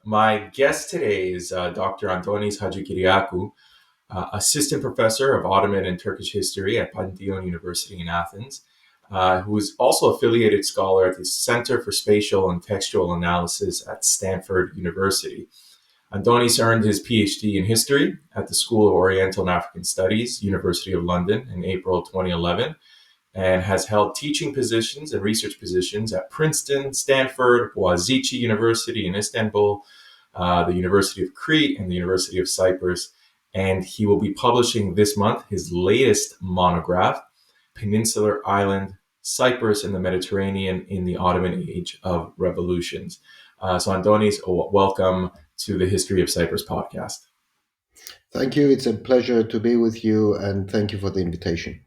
My guest today is Dr. Antonis Hadjikyriacou, assistant professor of Ottoman and Turkish history at Panteion University in Athens, who is also affiliated scholar at the Center for Spatial and Textual Analysis at Stanford University. Antonis earned his PhD in history at the School of Oriental and African Studies, University of London, in April 2011, and has held teaching positions and research positions at Princeton, Stanford, Boğaziçi University in Istanbul, the University of Crete, and the University of Cyprus. And he will be publishing this month his latest monograph, Peninsular Island, Cyprus and the Mediterranean in the Ottoman Age of Revolutions. So Antonis, welcome to the History of Cyprus podcast. Thank you. It's a pleasure to be with you, and thank you for the invitation.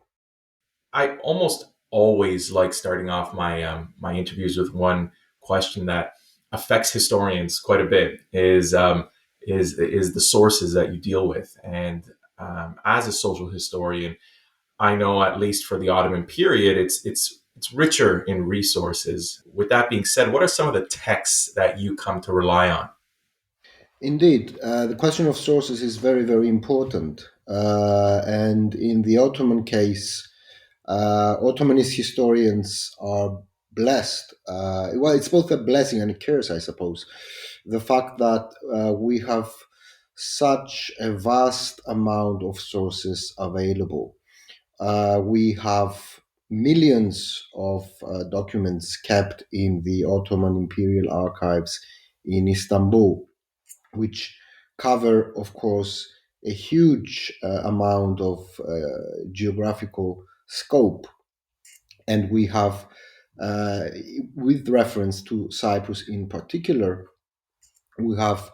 I almost always like starting off my interviews with one question that affects historians quite a bit. Is the sources that you deal with, and as a social historian, I know at least for the Ottoman period, it's richer in resources. With that being said, what are some of the texts that you come to rely on? Indeed, the question of sources is very, very important. And in the Ottoman case, Ottomanist historians are blessed. Well, it's both a blessing and a curse, I suppose. The fact that we have such a vast amount of sources available. We have millions of documents kept in the Ottoman Imperial Archives in Istanbul, which cover, of course, a huge amount of geographical scope. And we have, with reference to Cyprus in particular, we have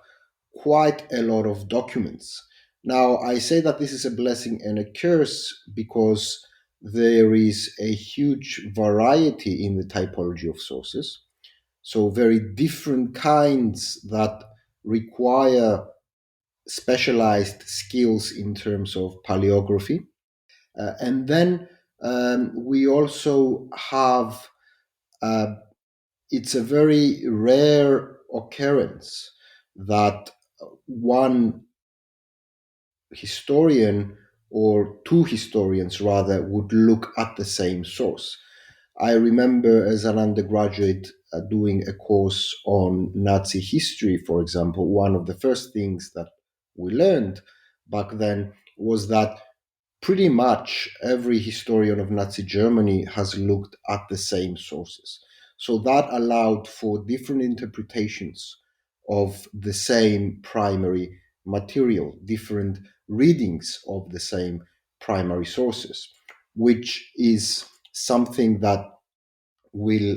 quite a lot of documents. Now, I say that this is a blessing and a curse because there is a huge variety in the typology of sources. So, very different kinds that require specialized skills in terms of paleography. And then we also have, it's a very rare occurrence that one historian or two historians rather would look at the same source. I remember as an undergraduate doing a course on Nazi history, for example. One of the first things that we learned back then was that pretty much every historian of Nazi Germany has looked at the same sources. So that allowed for different interpretations of the same primary material, different readings of the same primary sources, which is something that will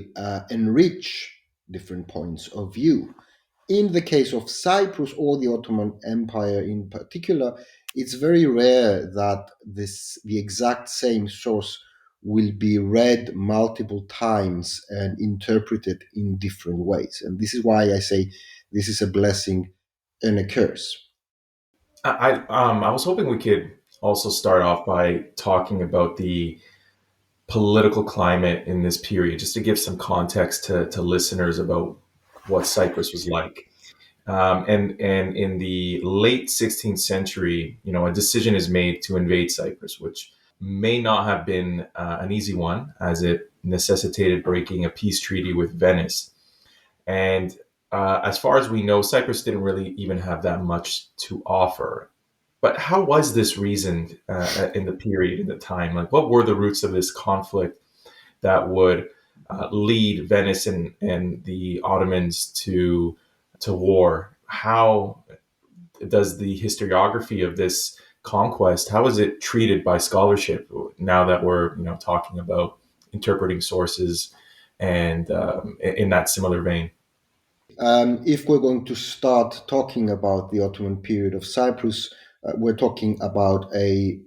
enrich different points of view. In the case of Cyprus or the Ottoman Empire in particular, it's very rare that the exact same source will be read multiple times and interpreted in different ways. And this is why I say this is a blessing and a curse. I was hoping we could also start off by talking about the political climate in this period, just to give some context to listeners about what Cyprus was like. And in the late 16th century, a decision is made to invade Cyprus, which may not have been an easy one, as it necessitated breaking a peace treaty with Venice. And as far as we know, Cyprus didn't really even have that much to offer. But how was this reasoned in the period, in the time? Like, what were the roots of this conflict that would lead Venice and the Ottomans to war? How does the historiography of this conquest, how is it treated by scholarship now that we're talking about interpreting sources and in that similar vein? If we're going to start talking about the Ottoman period of Cyprus, we're talking about a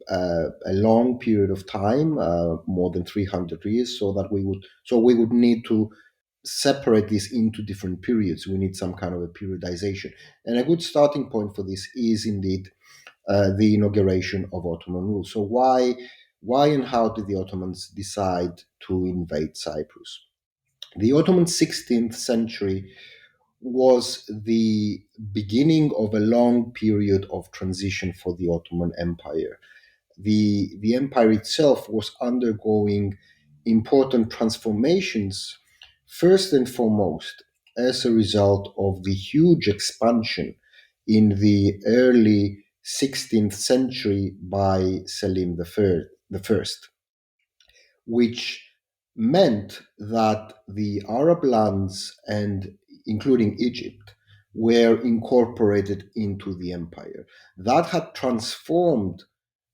long period of time, more than 300 years, so we would need to separate this into different periods. We need some kind of a periodization. And a good starting point for this is indeed the inauguration of Ottoman rule. So why and how did the Ottomans decide to invade Cyprus? The Ottoman 16th century was the beginning of a long period of transition for the Ottoman Empire. The empire itself was undergoing important transformations, first and foremost, as a result of the huge expansion in the early 16th century by Selim the First, which meant that the Arab lands, and including Egypt, were incorporated into the empire. That had transformed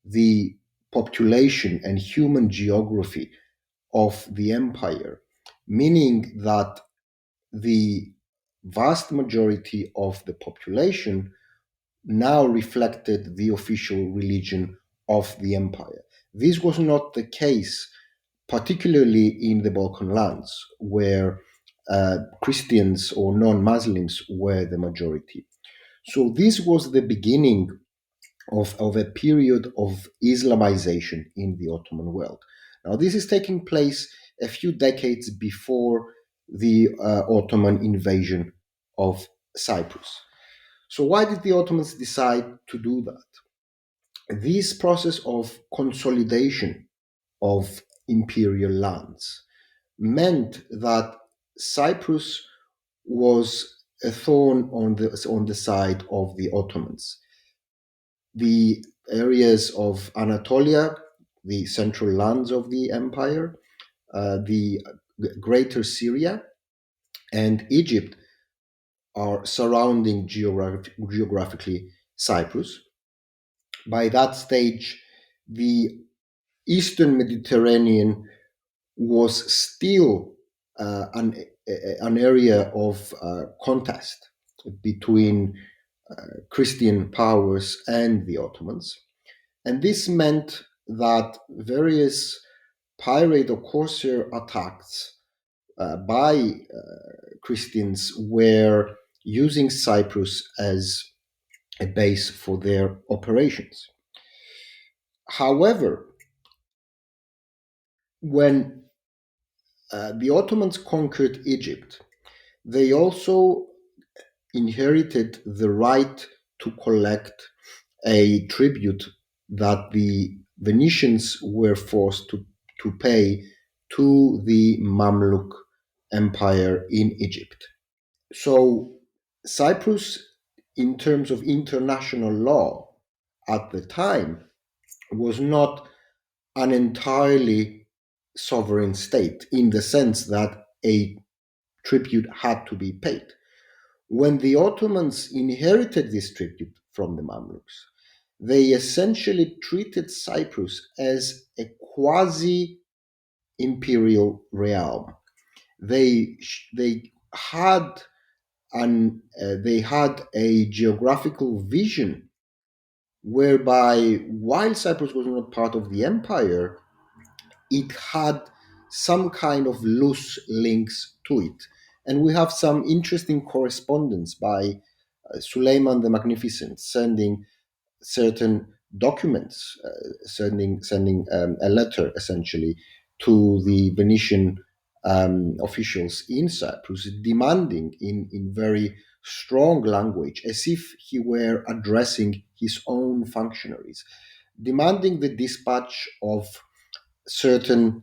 the population and human geography of the empire, meaning that the vast majority of the population now reflected the official religion of the empire. This was not the case, particularly in the Balkan lands, where Christians or non Muslims were the majority. So, this was the beginning of a period of Islamization in the Ottoman world. Now, this is taking place a few decades before the Ottoman invasion of Cyprus. So, why did the Ottomans decide to do that? This process of consolidation of imperial lands meant that Cyprus was a thorn on the side of the Ottomans. The areas of Anatolia, the central lands of the empire, the greater Syria, and Egypt are surrounding geographically Cyprus. By that stage, the Eastern Mediterranean was still an area of contest between Christian powers and the Ottomans. And this meant that various pirate or corsair attacks by Christians were using Cyprus as a base for their operations. However, when the Ottomans conquered Egypt, they also inherited the right to collect a tribute that the Venetians were forced to pay to the Mamluk Empire in Egypt. So, Cyprus, in terms of international law at the time, was not an entirely sovereign state in the sense that a tribute had to be paid. When the Ottomans inherited this tribute from the Mamluks, they essentially treated Cyprus as a quasi imperial realm. They had they had a geographical vision whereby, while Cyprus was not part of the empire, it had some kind of loose links to it. And we have some interesting correspondence by Suleiman the Magnificent sending certain documents, sending a letter essentially to the Venetian officials in Cyprus, demanding in very strong language, as if he were addressing his own functionaries, demanding the dispatch of certain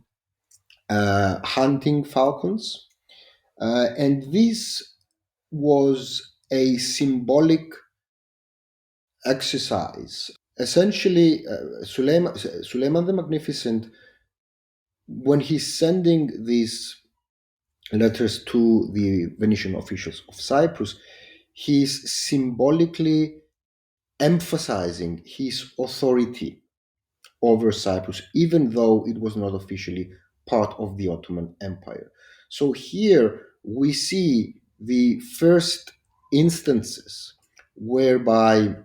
hunting falcons. And this was a symbolic exercise. Essentially, Suleiman the Magnificent, when he's sending these letters to the Venetian officials of Cyprus, he's symbolically emphasizing his authority over Cyprus, even though it was not officially part of the Ottoman Empire. So here we see the first instances whereby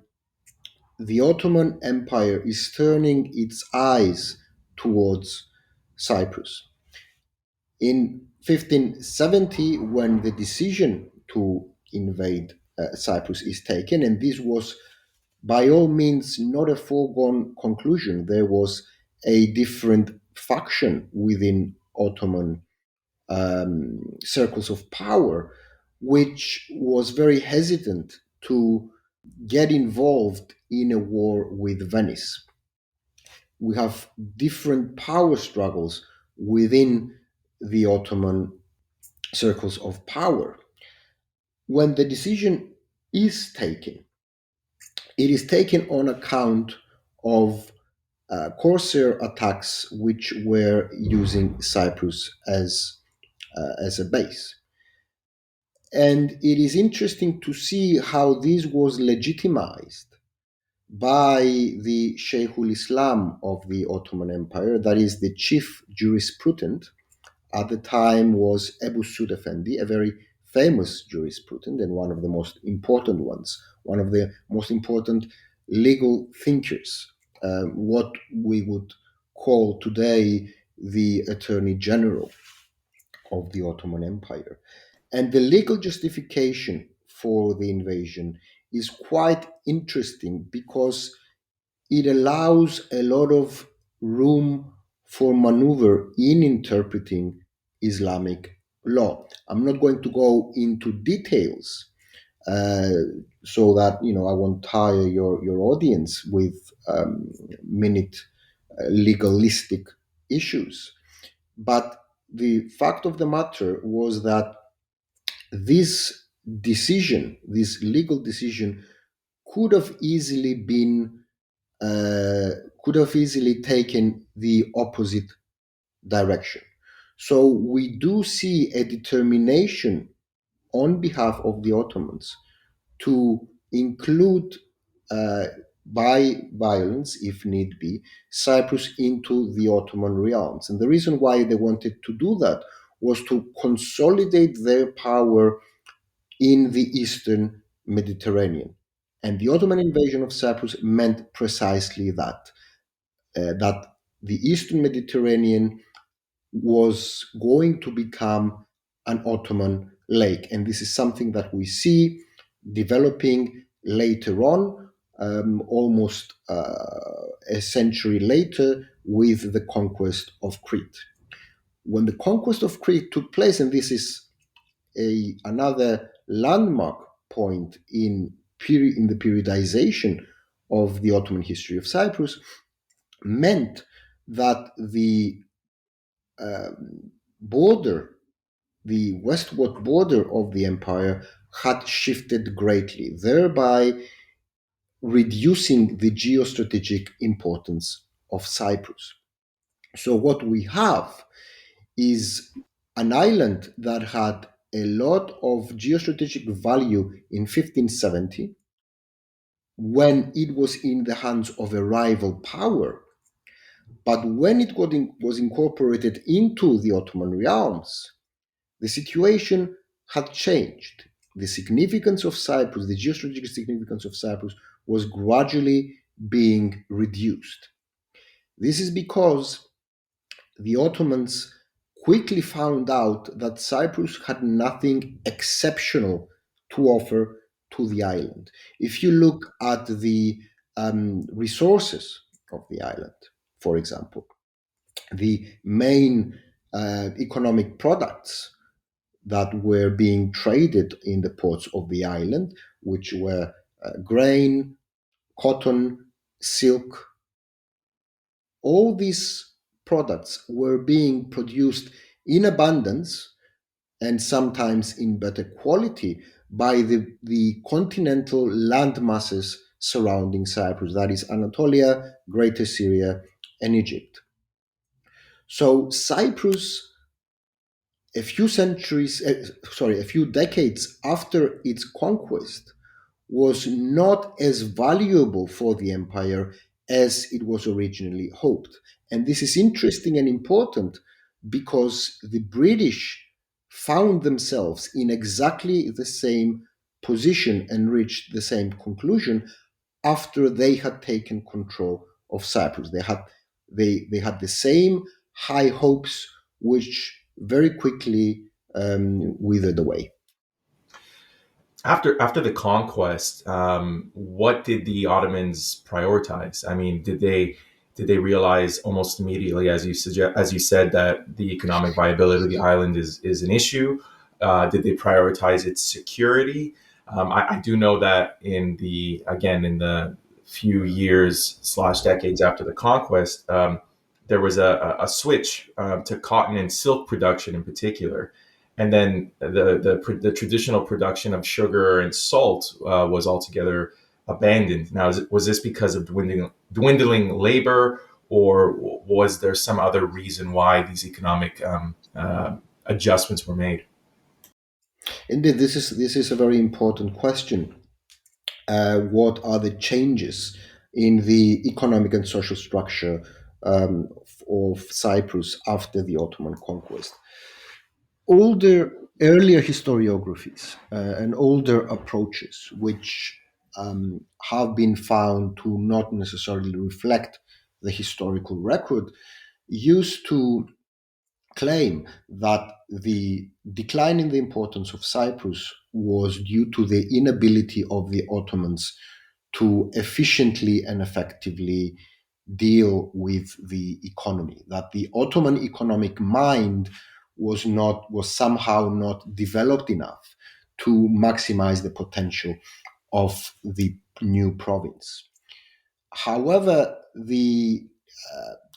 the Ottoman Empire is turning its eyes towards Cyprus. In 1570, when the decision to invade Cyprus is taken, and this was by all means not a foregone conclusion, there was a different faction within Ottoman circles of power, which was very hesitant to get involved in a war with Venice. We have different power struggles within the Ottoman circles of power. When the decision is taken, it is taken on account of Corsair attacks which were using Cyprus as a base. And it is interesting to see how this was legitimized by the Sheikhul Islam of the Ottoman Empire, that is, the chief jurisprudent at the time was Ebu Sud Effendi, a very famous jurisprudent and one of the most important ones, one of the most important legal thinkers, what we would call today the Attorney General of the Ottoman Empire. And the legal justification for the invasion is quite interesting because it allows a lot of room for maneuver in interpreting Islamic law. I'm not going to go into details uh, so that I won't tire your audience with minute legalistic issues. But the fact of the matter was that this decision, this legal decision, could have easily been could have easily taken the opposite direction. So we do see a determination on behalf of the Ottomans to include, uh, by violence, if need be, Cyprus into the Ottoman realms. And the reason why they wanted to do that was to consolidate their power in the Eastern Mediterranean. And the Ottoman invasion of Cyprus meant precisely that the Eastern Mediterranean was going to become an Ottoman lake. And this is something that we see developing later on, almost a century later, with the conquest of Crete. When the conquest of Crete took place, and this is another landmark point in the periodization of the Ottoman history of Cyprus, meant that the border, the westward border of the empire, had shifted greatly, thereby reducing the geostrategic importance of Cyprus. So, what we have is an island that had a lot of geostrategic value in 1570 when it was in the hands of a rival power. But when it was incorporated into the Ottoman realms, the situation had changed. The significance of Cyprus, the geostrategic significance of Cyprus, was gradually being reduced. This is because the Ottomans quickly found out that Cyprus had nothing exceptional to offer to the island. If you look at the resources of the island, for example, the main economic products that were being traded in the ports of the island, which were grain, cotton, silk, all these products were being produced in abundance and sometimes in better quality by the continental land masses surrounding Cyprus, that is Anatolia, Greater Syria, and Egypt. So Cyprus, a few decades after its conquest, was not as valuable for the empire as it was originally hoped. And this is interesting and important because the British found themselves in exactly the same position and reached the same conclusion after they had taken control of Cyprus. They had the same high hopes, which very quickly withered away. After the conquest, what did the Ottomans prioritize? I mean, did they realize almost immediately, as you said, that the economic viability of the island is an issue? Did they prioritize its security? I do know that in the few years slash decades after the conquest, there was a switch to cotton and silk production in particular, and then the traditional production of sugar and salt was altogether abandoned. Now, was this because of dwindling labor, or was there some other reason why these economic adjustments were made? Indeed, this is a very important question. What are the changes in the economic and social structure of Cyprus after the Ottoman conquest? Older, earlier historiographies and older approaches, which have been found to not necessarily reflect the historical record, used to claim that the decline in the importance of Cyprus was due to the inability of the Ottomans to efficiently and effectively deal with the economy, that the Ottoman economic mind was somehow not developed enough to maximize the potential of the new province. However, the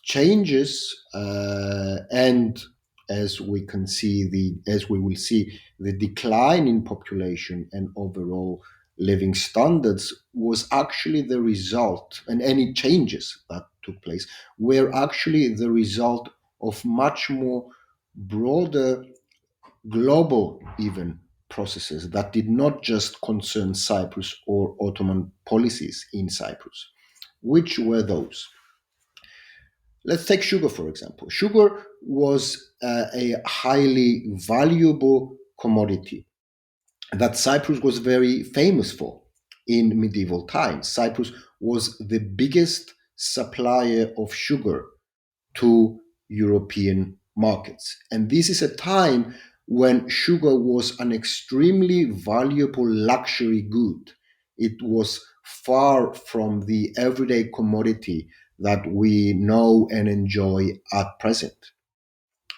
changes and as we can see as we will see, the decline in population and overall living standards was actually the result, and any changes that took place were actually the result of much more broader global even processes that did not just concern Cyprus or Ottoman policies in Cyprus. Which were those? Let's take sugar, for example. Sugar was a highly valuable commodity that Cyprus was very famous for in medieval times. Cyprus was the biggest supplier of sugar to European markets. And this is a time when sugar was an extremely valuable luxury good. It was far from the everyday commodity that we know and enjoy at present.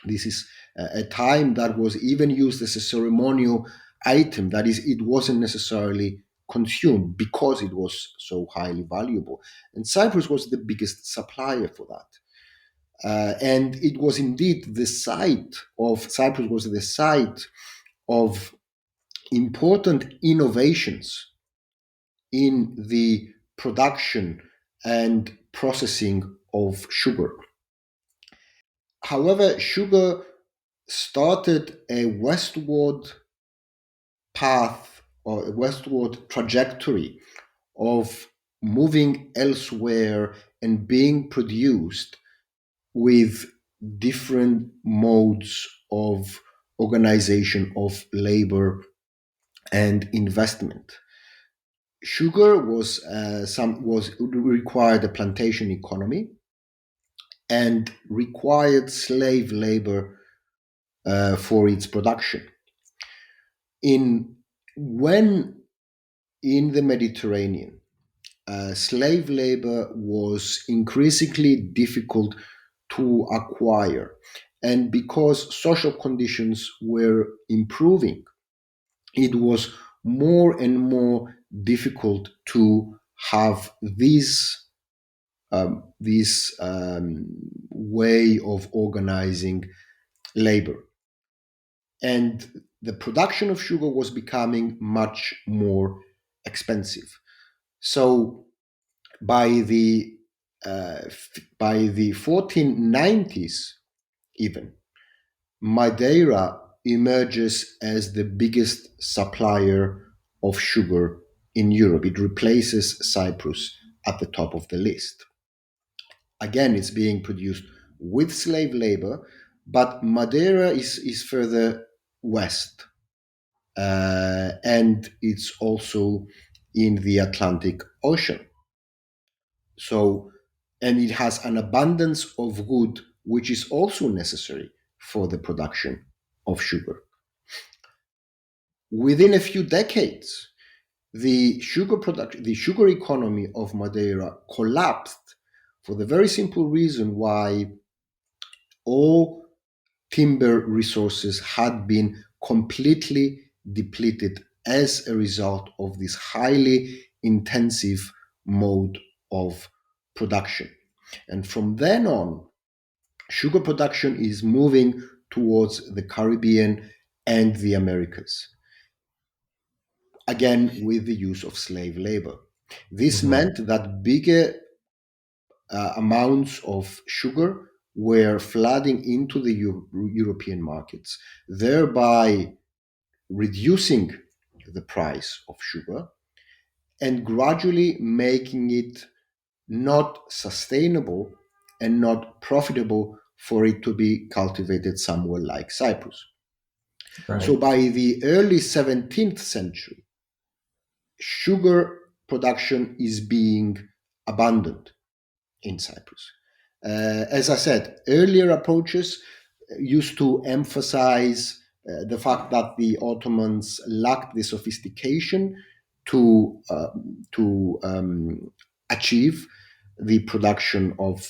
This is a time that was even used as a ceremonial item. That is, it wasn't necessarily consumed because it was so highly valuable. And Cyprus was the biggest supplier for that. And it was indeed the site of Cyprus was the site of important innovations in the production and processing of sugar. However, sugar started a westward path or a westward trajectory of moving elsewhere and being produced with different modes of organization of labor and investment. Sugar was required a plantation economy and required slave labor for its production. When in the Mediterranean, slave labor was increasingly difficult to acquire, and because social conditions were improving, it was more and more difficult to have this way of organizing labor. And the production of sugar was becoming much more expensive. So by the by the 1490s, even Madeira emerges as the biggest supplier of sugar in Europe. It replaces Cyprus at the top of the list. Again, it's being produced with slave labor, but Madeira is further west, and it's also in the Atlantic Ocean. So, and it has an abundance of wood, which is also necessary for the production of sugar. Within a few decades, the sugar economy of Madeira collapsed for the very simple reason why all timber resources had been completely depleted as a result of this highly intensive mode of production. And from then on, sugar production is moving towards the Caribbean and the Americas, again with the use of slave labor. This Hmm. meant that bigger amounts of sugar were flooding into the European markets, thereby reducing the price of sugar and gradually making it not sustainable and not profitable for it to be cultivated somewhere like Cyprus. So Right. by the early 17th century, sugar production is being abandoned in Cyprus. As I said, earlier approaches used to emphasize the fact that the Ottomans lacked the sophistication to achieve the production of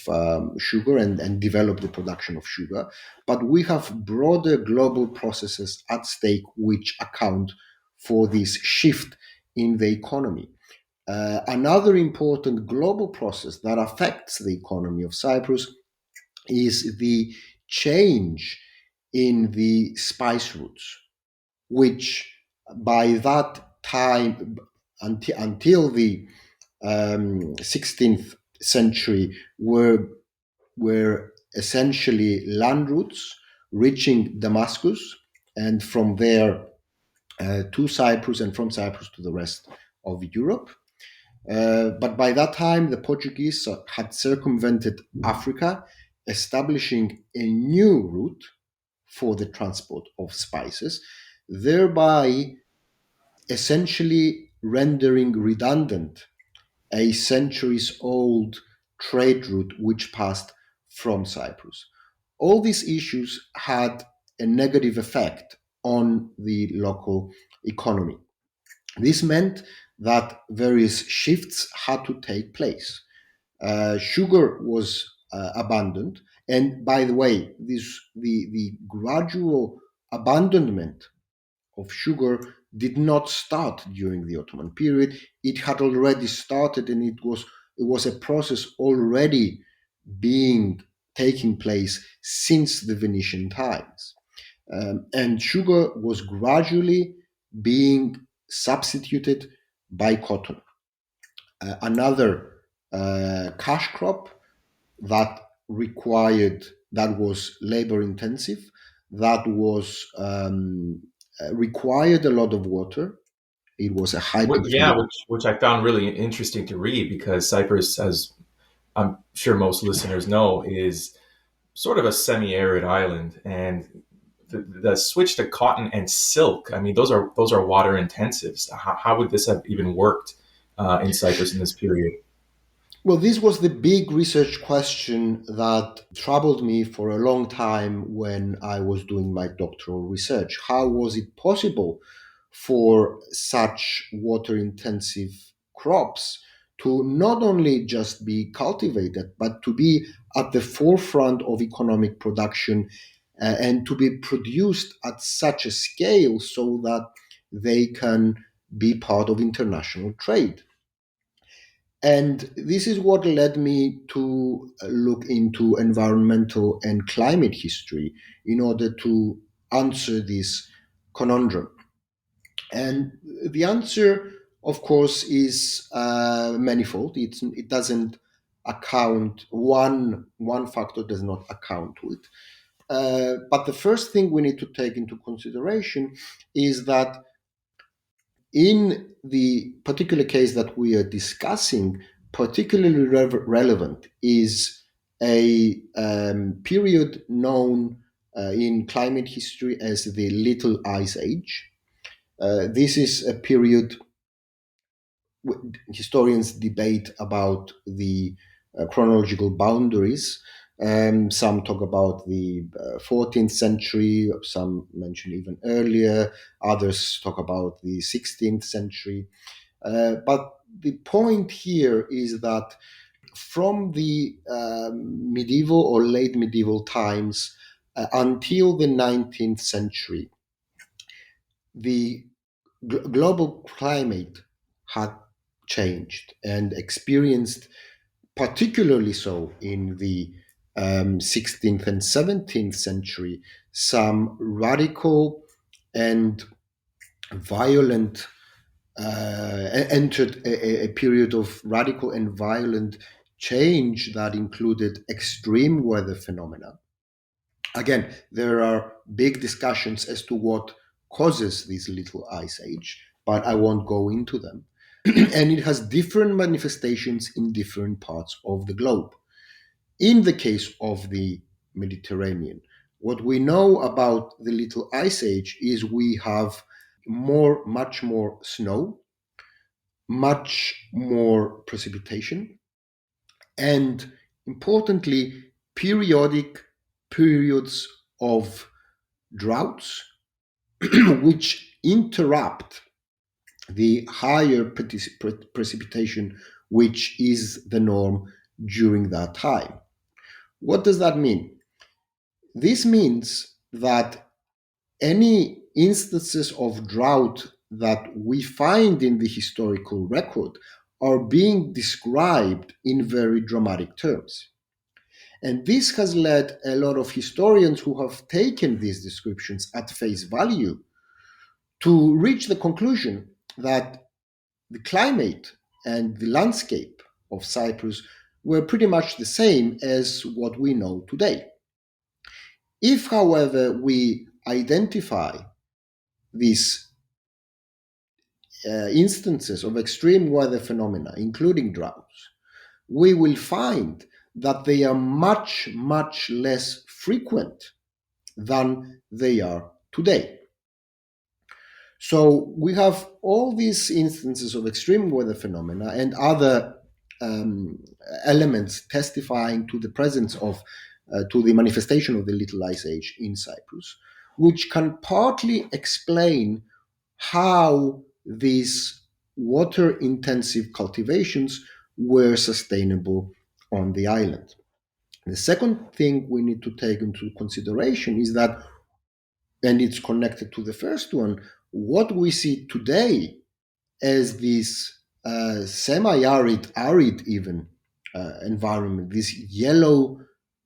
sugar and develop the production of sugar. But we have broader global processes at stake which account for this shift in the economy. Another important global process that affects the economy of Cyprus is the change in the spice routes, which by that time, until the 16th century, were essentially land routes reaching Damascus, and from there to Cyprus, and from Cyprus to the rest of Europe. But by that time, the Portuguese had circumvented Africa, establishing a new route for the transport of spices, thereby essentially rendering redundant a centuries old trade route which passed from Cyprus. All these issues had a negative effect on the local economy. This meant that various shifts had to take place. Sugar was abandoned, and by the way, the gradual abandonment of sugar did not start during the Ottoman period. It had already started, and it was a process already being taking place since the Venetian times. And sugar was gradually being substituted by cotton. Another cash crop that that was labor intensive, that was required a lot of water. It was a Yeah, hyperfertile. which I found really interesting to read because Cyprus, as I'm sure most listeners know, is sort of a semi-arid island, and the switch to cotton and silk. I mean, those are water intensives. How would this have even worked in Cyprus in this period? Well, this was the big research question that troubled me for a long time when I was doing my doctoral research. How was it possible for such water intensive crops to not only just be cultivated, but to be at the forefront of economic production and to be produced at such a scale so that they can be part of international trade? And this is what led me to look into environmental and climate history in order to answer this conundrum. And the answer, of course, is manifold. It doesn't account one factor does not account to it. But the first thing we need to take into consideration is that in the particular case that we are discussing, particularly relevant is a period known in climate history as the Little Ice Age. This is a period historians debate about the chronological boundaries. Some talk about the 14th century, some mention even earlier, others talk about the 16th century. But the point here is that from the medieval or late medieval times until the 19th century, the global climate had changed and experienced, particularly so in the 16th and 17th century, some radical and violent entered a period of radical and violent change that included extreme weather phenomena. Again, there are big discussions as to what causes this little ice age, but I won't go into them. And it has different manifestations in different parts of the globe. In the case of the Mediterranean, what we know about the little ice age is we have much more snow, much more precipitation, and importantly, periodic periods of droughts which interrupt the higher precipitation which is the norm during that time. What does that mean? This means that any instances of drought that we find in the historical record are being described in very dramatic terms. And this has led a lot of historians who have taken these descriptions at face value to reach the conclusion that the climate and the landscape of Cyprus were pretty much the same as what we know today. If, however, we identify these instances of extreme weather phenomena, including droughts, we will find that they are much, much less frequent than they are today. So we have all these instances of extreme weather phenomena and other elements testifying to the presence of, to the manifestation of the Little Ice Age in Cyprus, which can partly explain how these water-intensive cultivations were sustainable on the island. The second thing we need to take into consideration is that, and it's connected to the first one, what we see today as this semi-arid, arid even environment, this yellow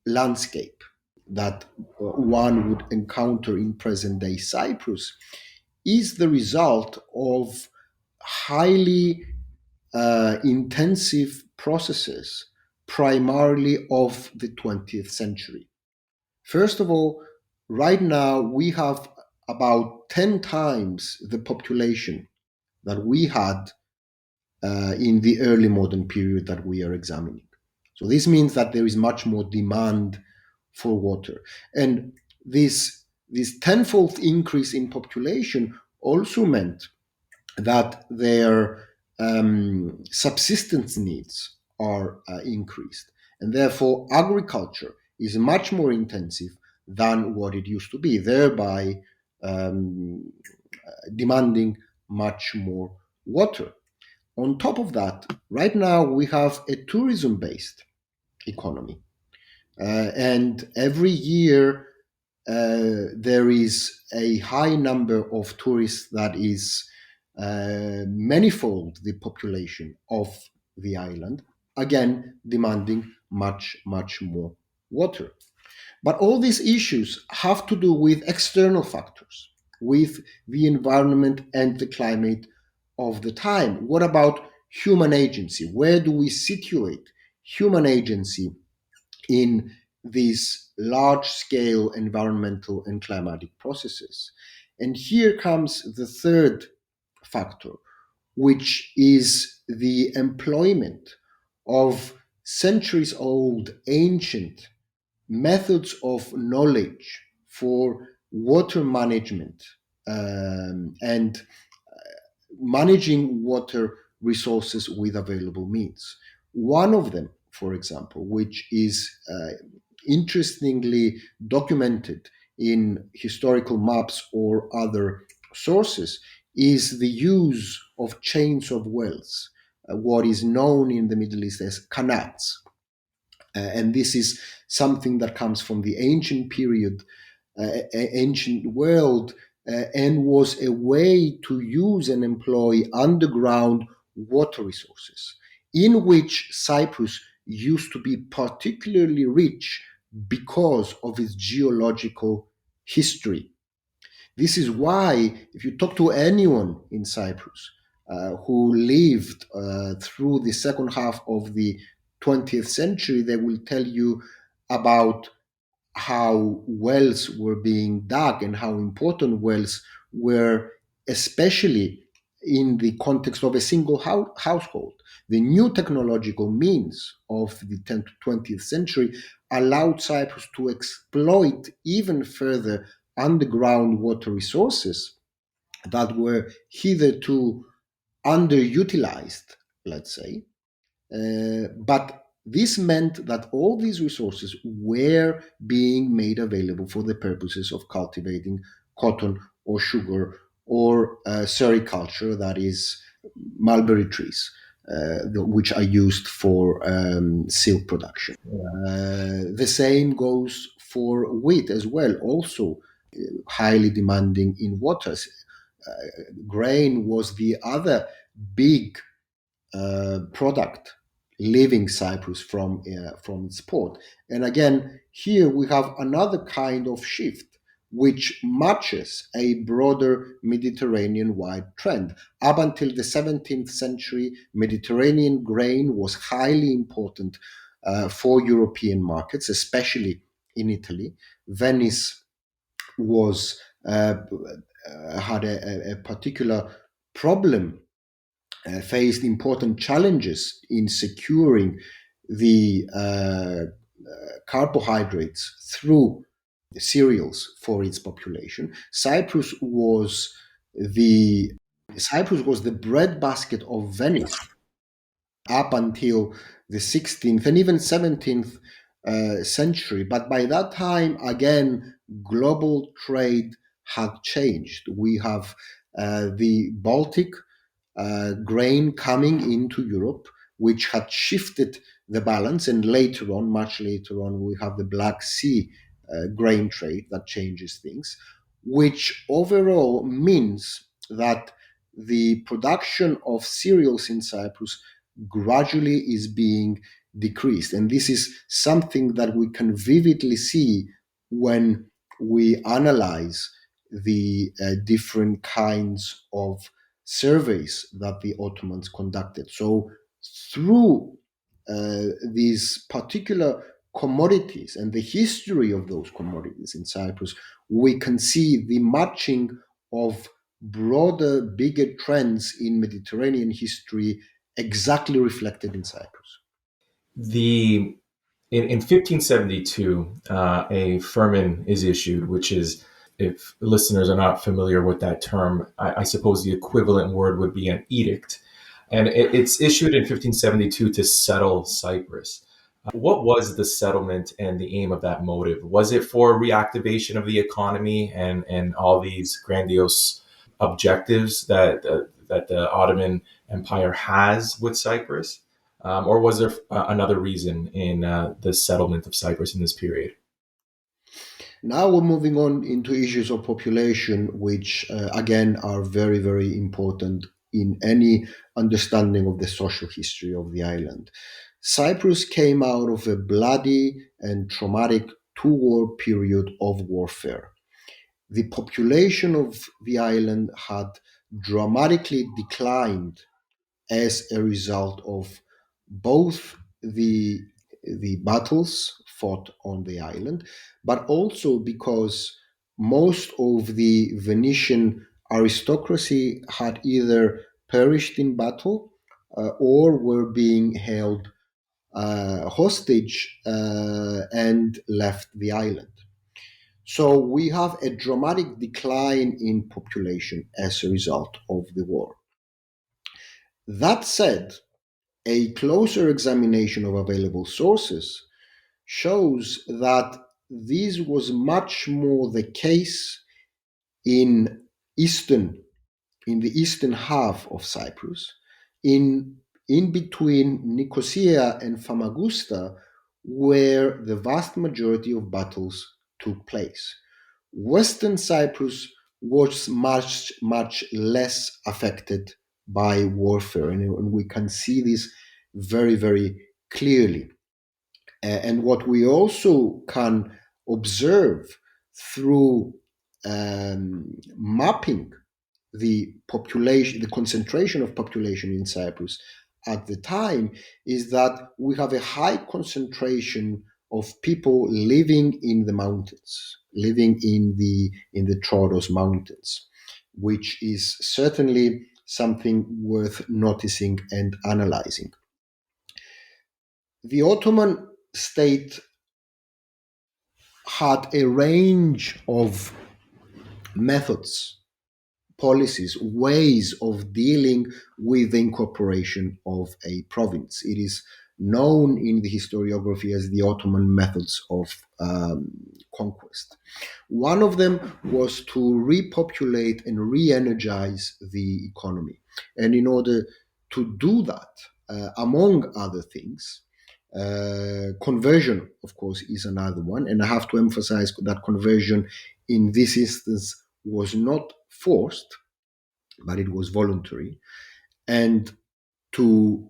landscape that one would encounter in present-day Cyprus, is the result of highly intensive processes, primarily of the 20th century. First of all, right now we have about 10 times the population that we had in the early modern period that we are examining. So this means that there is much more demand for water. And this tenfold increase in population also meant that their subsistence needs are increased. And therefore, agriculture is much more intensive than what it used to be, thereby demanding much more water. On top of that, right now we have a tourism-based economy. And every year there is a high number of tourists that is manifold the population of the island, again demanding much, much more water. But all these issues have to do with external factors, with the environment and the climate of the time. What about human agency? Where do we situate human agency in these large-scale environmental and climatic processes? And here comes the third factor, which is the employment of centuries-old ancient methods of knowledge for water management and managing water resources with available means. One of them, for example, which is interestingly documented in historical maps or other sources, is the use of chains of wells, what is known in the Middle East as qanats. And this is something that comes from the ancient period, ancient world, and was a way to use and employ underground water resources, in which Cyprus used to be particularly rich because of its geological history. This is why, if you talk to anyone in Cyprus who lived through the second half of the 20th century, they will tell you about how wells were being dug and how important wells were, especially in the context of a single household. The new technological means of the 10th to 20th century allowed Cyprus to exploit even further underground water resources that were hitherto underutilized, let's say. But this meant that all these resources were being made available for the purposes of cultivating cotton or sugar or sericulture, that is, mulberry trees, which are used for silk production. The same goes for wheat as well, also highly demanding in waters. Grain was the other big product leaving Cyprus from its port. And again, here we have another kind of shift which matches a broader Mediterranean-wide trend. Up until the 17th century, Mediterranean grain was highly important for European markets, especially in Italy. Venice was had a particular problem, faced important challenges in securing the carbohydrates through cereals for its population. Cyprus was the breadbasket of Venice up until the 16th and even 17th century. But by that time, again, global trade had changed. We have the Baltic grain coming into Europe, which had shifted the balance. And later on, much later on, we have the Black Sea grain trade that changes things, which overall means that the production of cereals in Cyprus gradually is being decreased. And this is something that we can vividly see when we analyze the different kinds of surveys that the Ottomans conducted. So, through these particular commodities and the history of those commodities in Cyprus, we can see the matching of broader, bigger trends in Mediterranean history exactly reflected in Cyprus. The in 1572, a firman is issued, which is, if listeners are not familiar with that term, I suppose the equivalent word would be an edict. And it's issued in 1572 to settle Cyprus. What was the settlement and the aim of that motive? Was it for reactivation of the economy and all these grandiose objectives that the Ottoman Empire has with Cyprus? Or was there another reason in the settlement of Cyprus in this period? Now we're moving on into issues of population, which again are very, very important in any understanding of the social history of the island. Cyprus came out of a bloody and traumatic two-war period of warfare. The population of the island had dramatically declined as a result of both the battles fought on the island, but also because most of the Venetian aristocracy had either perished in battle or were being held hostage and left the island. So we have a dramatic decline in population as a result of the war. That said, a closer examination of available sources shows that this was much more the case in the eastern half of Cyprus, in between Nicosia and Famagusta, where the vast majority of battles took place. Western Cyprus was much less affected by warfare, and we can see this very very clearly. And what we also can observe through mapping the population, the concentration of population in Cyprus at the time, is that we have a high concentration of people living in the mountains, living in the Troodos Mountains, which is certainly something worth noticing and analyzing. The Ottoman state had a range of methods, policies, ways of dealing with the incorporation of a province. It is known in the historiography as the Ottoman methods of conquest. One of them was to repopulate and re-energize the economy. And in order to do that, among other things, conversion, of course, is another one. And I have to emphasize that conversion in this instance was not forced, but it was voluntary. And to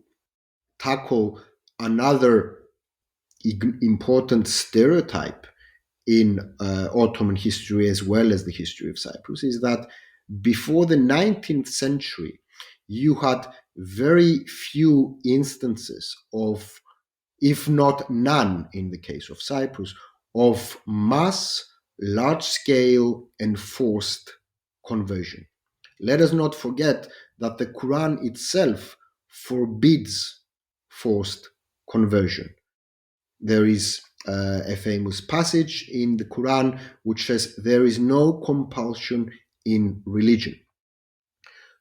tackle another important stereotype in Ottoman history as well as the history of Cyprus is that before the 19th century, you had very few instances of, if not none in the case of Cyprus, of mass, large scale, and forced conversion. Let us not forget that the Quran itself forbids forced conversion. There is a famous passage in the Quran which says there is no compulsion in religion.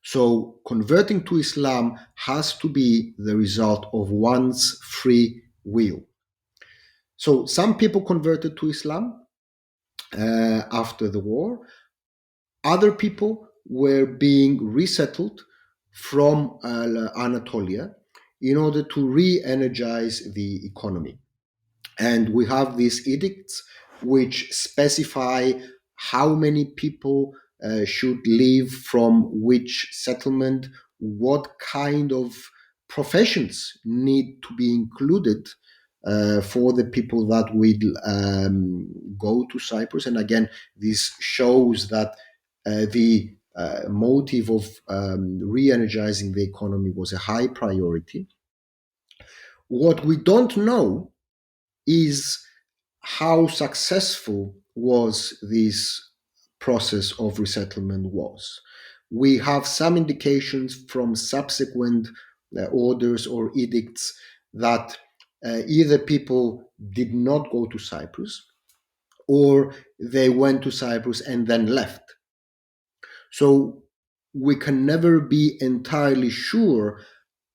So converting to Islam has to be the result of one's free will. So some people converted to Islam after the war. Other people were being resettled from Anatolia in order to re-energize the economy. And we have these edicts which specify how many people should leave from which settlement, what kind of professions need to be included for the people that will go to Cyprus. And again, this shows that the motive of re-energizing the economy was a high priority. What we don't know is how successful was this process of resettlement was. We have some indications from subsequent orders or edicts that either people did not go to Cyprus or they went to Cyprus and then left. So we can never be entirely sure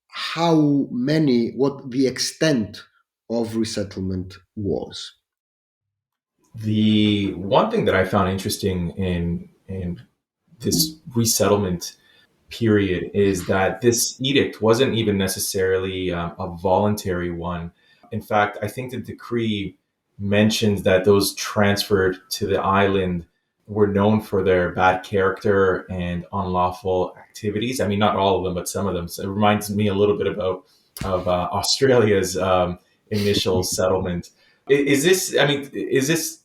how many, what the extent of resettlement was. The one thing that I found interesting in this resettlement period is that this edict wasn't even necessarily a voluntary one. In fact, I think the decree mentions that those transferred to the island were known for their bad character and unlawful activities. I mean, not all of them, but some of them. So it reminds me a little bit about of Australia's initial settlement. Is this? I mean, is this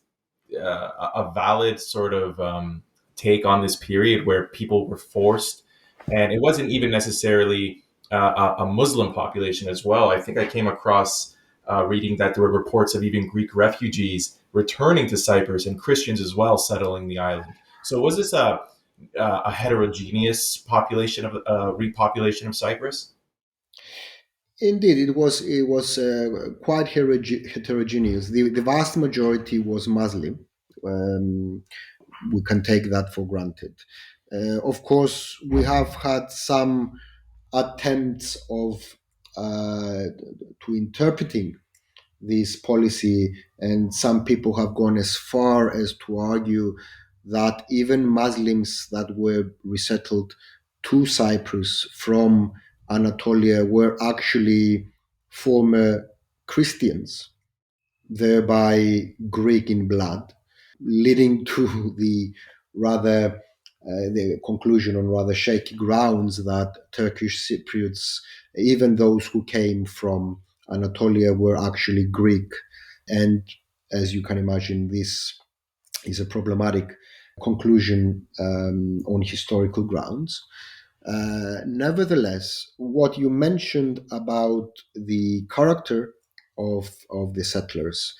a valid sort of take on this period where people were forced, and it wasn't even necessarily a Muslim population as well. I think I came across reading that there were reports of even Greek refugees returning to Cyprus and Christians as well settling the island. So was this a heterogeneous population of repopulation of Cyprus? Indeed, it was quite heterogeneous. The vast majority was Muslim. Um, we can take that for granted. Of course, we have had some attempts of to interpreting this policy, and some people have gone as far as to argue that even Muslims that were resettled to Cyprus from Anatolia were actually former Christians, thereby Greek in blood, leading to the rather the conclusion on rather shaky grounds that Turkish Cypriots, even those who came from Anatolia, were actually Greek. And as you can imagine, this is a problematic conclusion on historical grounds. Nevertheless, what you mentioned about the character of the settlers,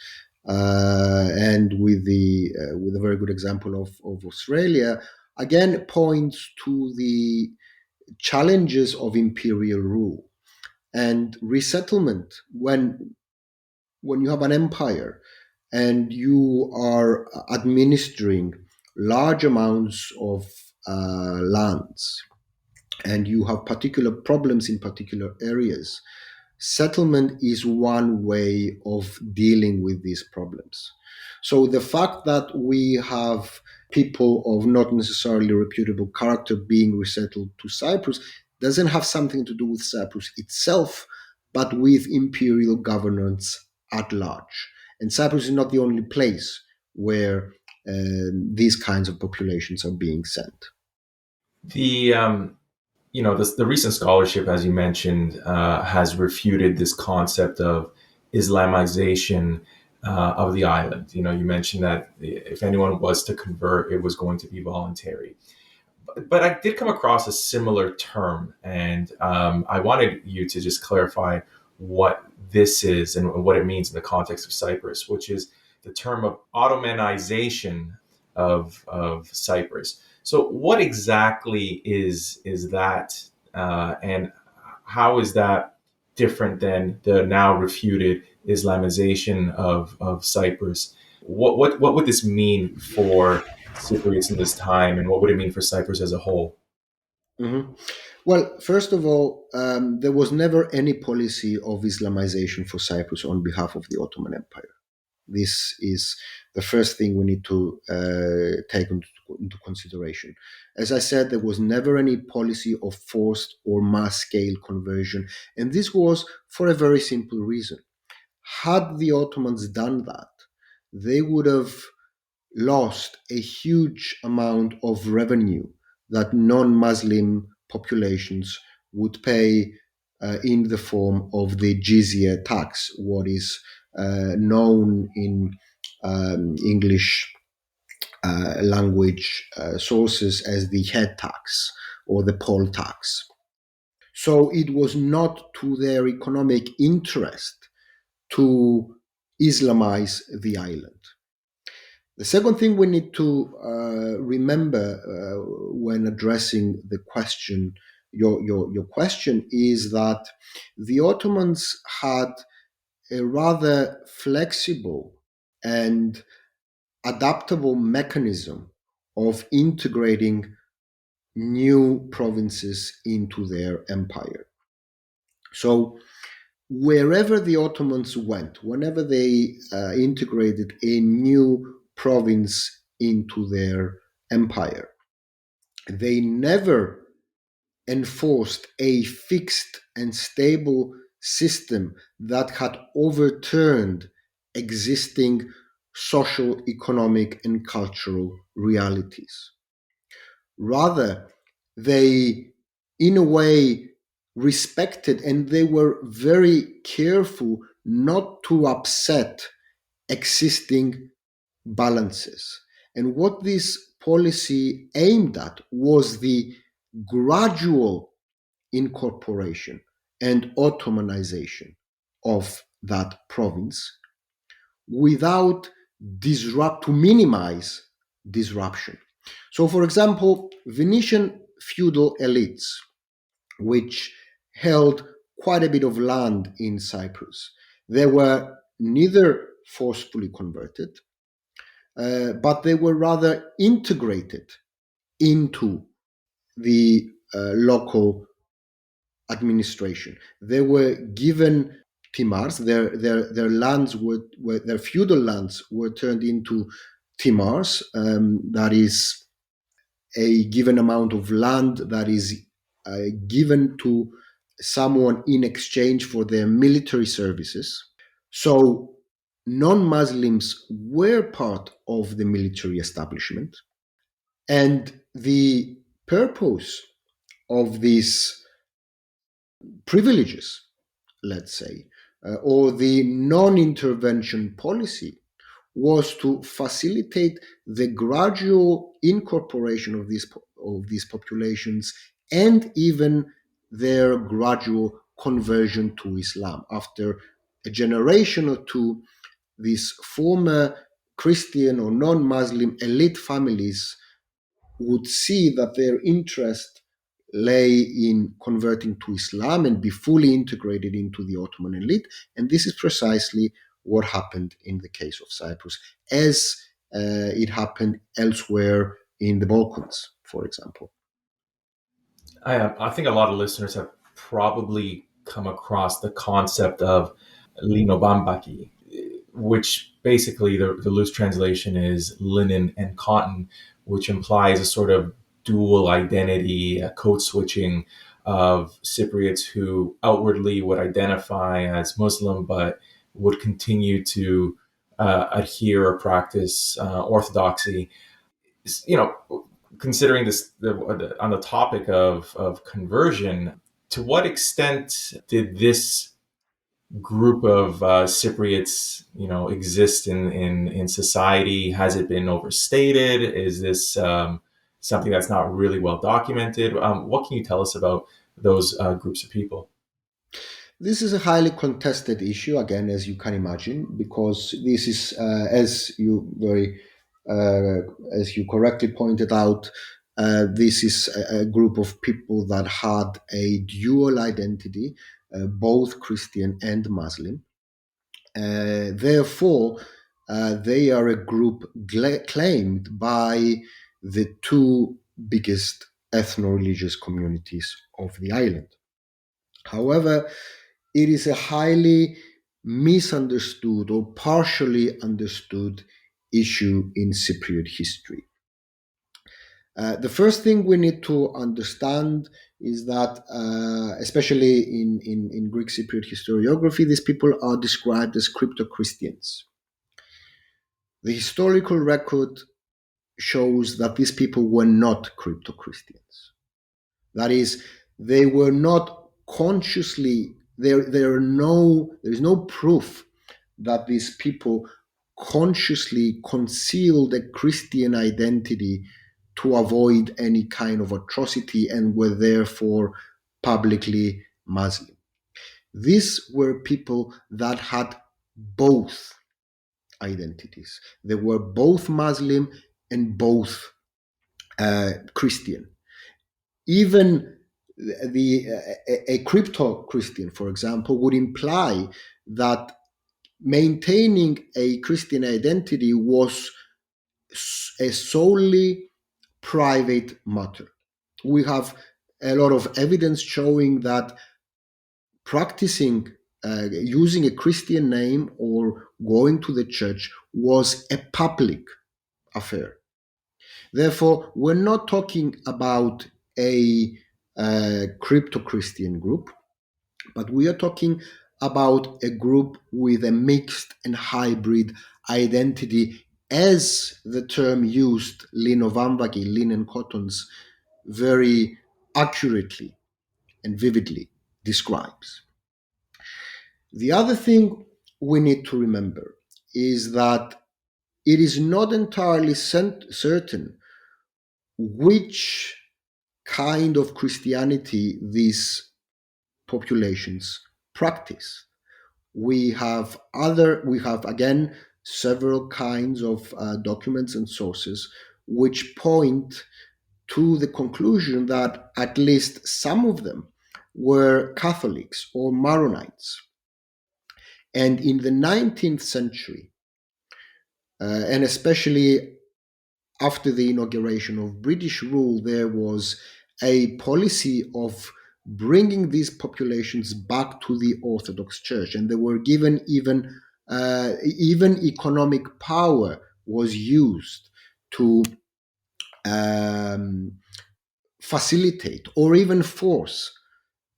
and with a very good example of Australia, again points to the challenges of imperial rule and resettlement. When you have an empire and you are administering large amounts of lands, and you have particular problems in particular areas, settlement is one way of dealing with these problems. So the fact that we have people of not necessarily reputable character being resettled to Cyprus doesn't have something to do with Cyprus itself, but with imperial governance at large. And Cyprus is not the only place where these kinds of populations are being sent. The the recent scholarship, as you mentioned, has refuted this concept of Islamization of the island. You mentioned that if anyone was to convert, it was going to be voluntary. But I did come across a similar term, and I wanted you to just clarify what this is and what it means in the context of Cyprus, which is the term of Ottomanization of Cyprus. So, what exactly is that, and how is that different than the now refuted Islamization of Cyprus? What would this mean for Cypriots in this time, and what would it mean for Cyprus as a whole? Mhm. Well, first of all, there was never any policy of Islamization for Cyprus on behalf of the Ottoman Empire. This is the first thing we need to take into consideration. As I said, there was never any policy of forced or mass scale conversion, and this was for a very simple reason. Had the Ottomans done that, they would have lost a huge amount of revenue that non-Muslim populations would pay in the form of the jizya tax, what is known in English language sources as the head tax or the poll tax. So it was not to their economic interest to Islamize the island. The second thing we need to remember when addressing the question, your question, is that the Ottomans had a rather flexible and adaptable mechanism of integrating new provinces into their empire. So wherever the Ottomans went, whenever they integrated a new province into their empire, they never enforced a fixed and stable system that had overturned existing social, economic, and cultural realities. Rather, they, in a way, respected and they were very careful not to upset existing balances. And what this policy aimed at was the gradual incorporation and Ottomanization of that province without to minimize disruption. So, for example, Venetian feudal elites, which held quite a bit of land in Cyprus, they were neither forcefully converted, but they were rather integrated into the local administration. They were given timars. Their lands were their feudal lands were turned into timars. That is a given amount of land that is given to someone in exchange for their military services. So non-Muslims were part of the military establishment, And the purpose of these privileges, let's say, or the non-intervention policy was to facilitate the gradual incorporation of these populations and even their gradual conversion to Islam. After a generation or two, these former Christian or non-Muslim elite families would see that their interest lay in converting to Islam and be fully integrated into the Ottoman elite. And this is precisely what happened in the case of Cyprus, as it happened elsewhere in the Balkans, for example. I think a lot of listeners have probably come across the concept of linobambaki, which basically the loose translation is linen and cotton, which implies a sort of dual identity, a code switching of Cypriots who outwardly would identify as Muslim but would continue to adhere or practice orthodoxy. You know, considering on the topic of conversion, to what extent did this group of Cypriots, exist in society? Has it been overstated? Is this something that's not really well documented? What can you tell us about those groups of people? This is a highly contested issue, again, as you can imagine, because this is, uh, as you correctly pointed out, this is a group of people that had a dual identity, both Christian and Muslim. Therefore, they are a group claimed by the two biggest ethno-religious communities of the island. However, it is a highly misunderstood or partially understood issue in Cypriot history. The first thing we need to understand is that, especially in Greek Cypriot historiography, these people are described as crypto Christians. The historical record shows that these people were not crypto Christians. That is, they were not consciously, there is no proof that these people consciously concealed a Christian identity to avoid any kind of atrocity and were therefore publicly Muslim. These were people that had both identities. They were both Muslim and both Christian. Even a crypto Christian, for example, would imply that maintaining a Christian identity was a solely private matter. We have a lot of evidence showing that practicing using a Christian name or going to the church was a public affair. Therefore, we're not talking about a crypto Christian group, but we are talking about a group with a mixed and hybrid identity, as the term used, linovambaki, linen cottons, very accurately and vividly describes. The other thing we need to remember is that it is not entirely certain which kind of Christianity these populations practice. We have again several kinds of documents and sources which point to the conclusion that at least some of them were Catholics or Maronites. And in the 19th century, and especially after the inauguration of British rule, there was a policy of bringing these populations back to the Orthodox Church, and they were given even economic power was used to facilitate or even force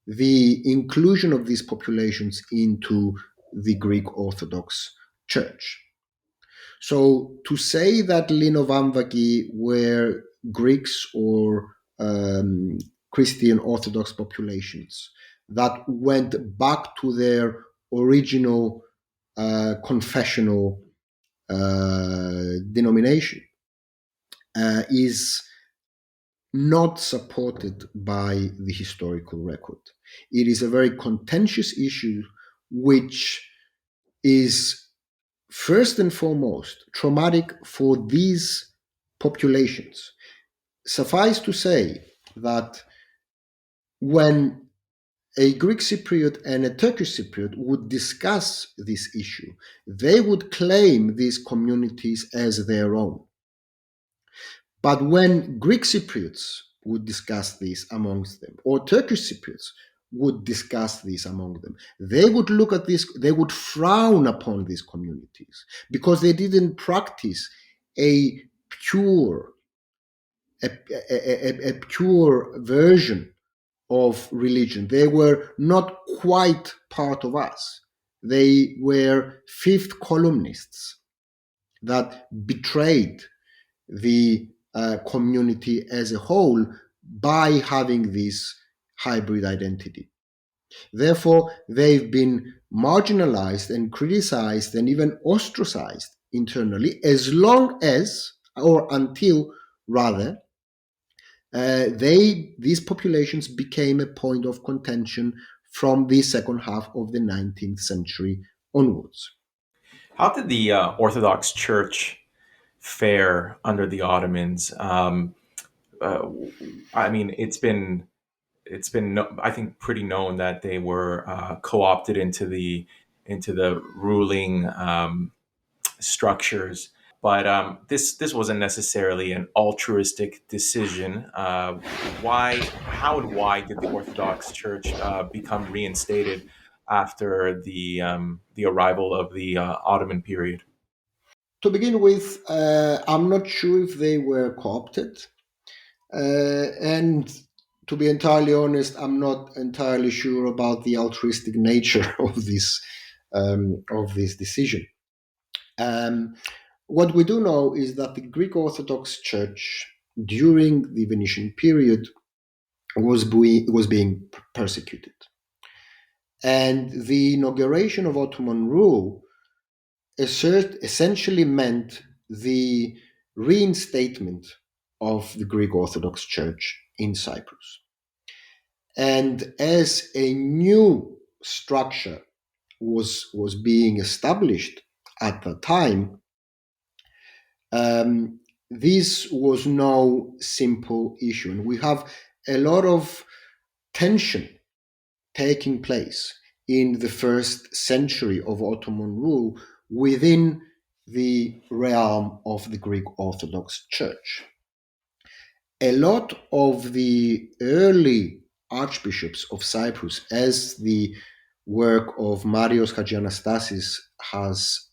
the inclusion of these populations into the Greek Orthodox Church. So to say that Linovamvaki were Greeks or Christian Orthodox populations that went back to their original confessional denomination is not supported by the historical record. It is a very contentious issue which is first and foremost traumatic for these populations. Suffice to say that when a Greek Cypriot and a Turkish Cypriot would discuss this issue, they would claim these communities as their own. But when Greek Cypriots would discuss this amongst them, or Turkish Cypriots would discuss this among them, they would look at this, they would frown upon these communities because they didn't practice a pure, a pure version of religion. They were not quite part of us. They were fifth columnists that betrayed the community as a whole by having this hybrid identity. Therefore, they've been marginalized and criticized and even ostracized internally as long as, or until rather, these populations became a point of contention from the second half of the 19th century onwards. How did the Orthodox Church fare under the Ottomans? Uh, I mean, I think pretty known that they were co-opted into the ruling structures. But this wasn't necessarily an altruistic decision. Why did the Orthodox Church become reinstated after the arrival of the Ottoman period? To begin with, I'm not sure if they were co-opted. And to be entirely honest, I'm not entirely sure about the altruistic nature of this decision. What we do know is that the Greek Orthodox Church during the Venetian period was being persecuted, and the inauguration of Ottoman rule essentially meant the reinstatement of the Greek Orthodox Church in Cyprus. And as a new structure was being established at the time, this was no simple issue. And we have a lot of tension taking place in the first century of Ottoman rule within the realm of the Greek Orthodox Church. A lot of the early archbishops of Cyprus, as the work of Marios Hadjianastasis has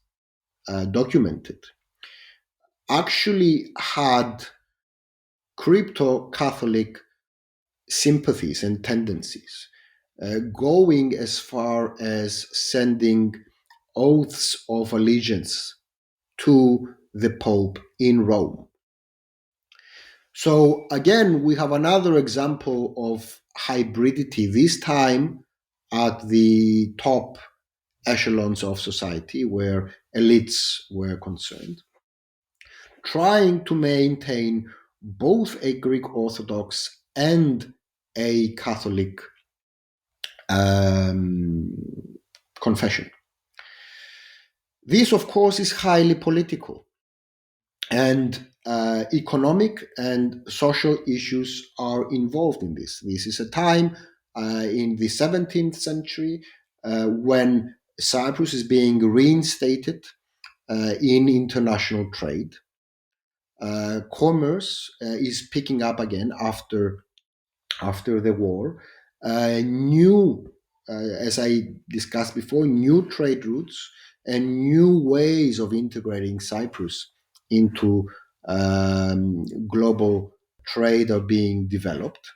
documented, actually had crypto-Catholic sympathies and tendencies, going as far as sending oaths of allegiance to the Pope in Rome. So again, we have another example of hybridity, this time at the top echelons of society where elites were concerned, trying to maintain both a Greek Orthodox and a Catholic confession. This, of course, is highly political, and economic and social issues are involved in this. This is a time in the 17th century when Cyprus is being reinstated in international trade. Commerce is picking up again after the war. As I discussed before, new trade routes and new ways of integrating Cyprus into global trade are being developed.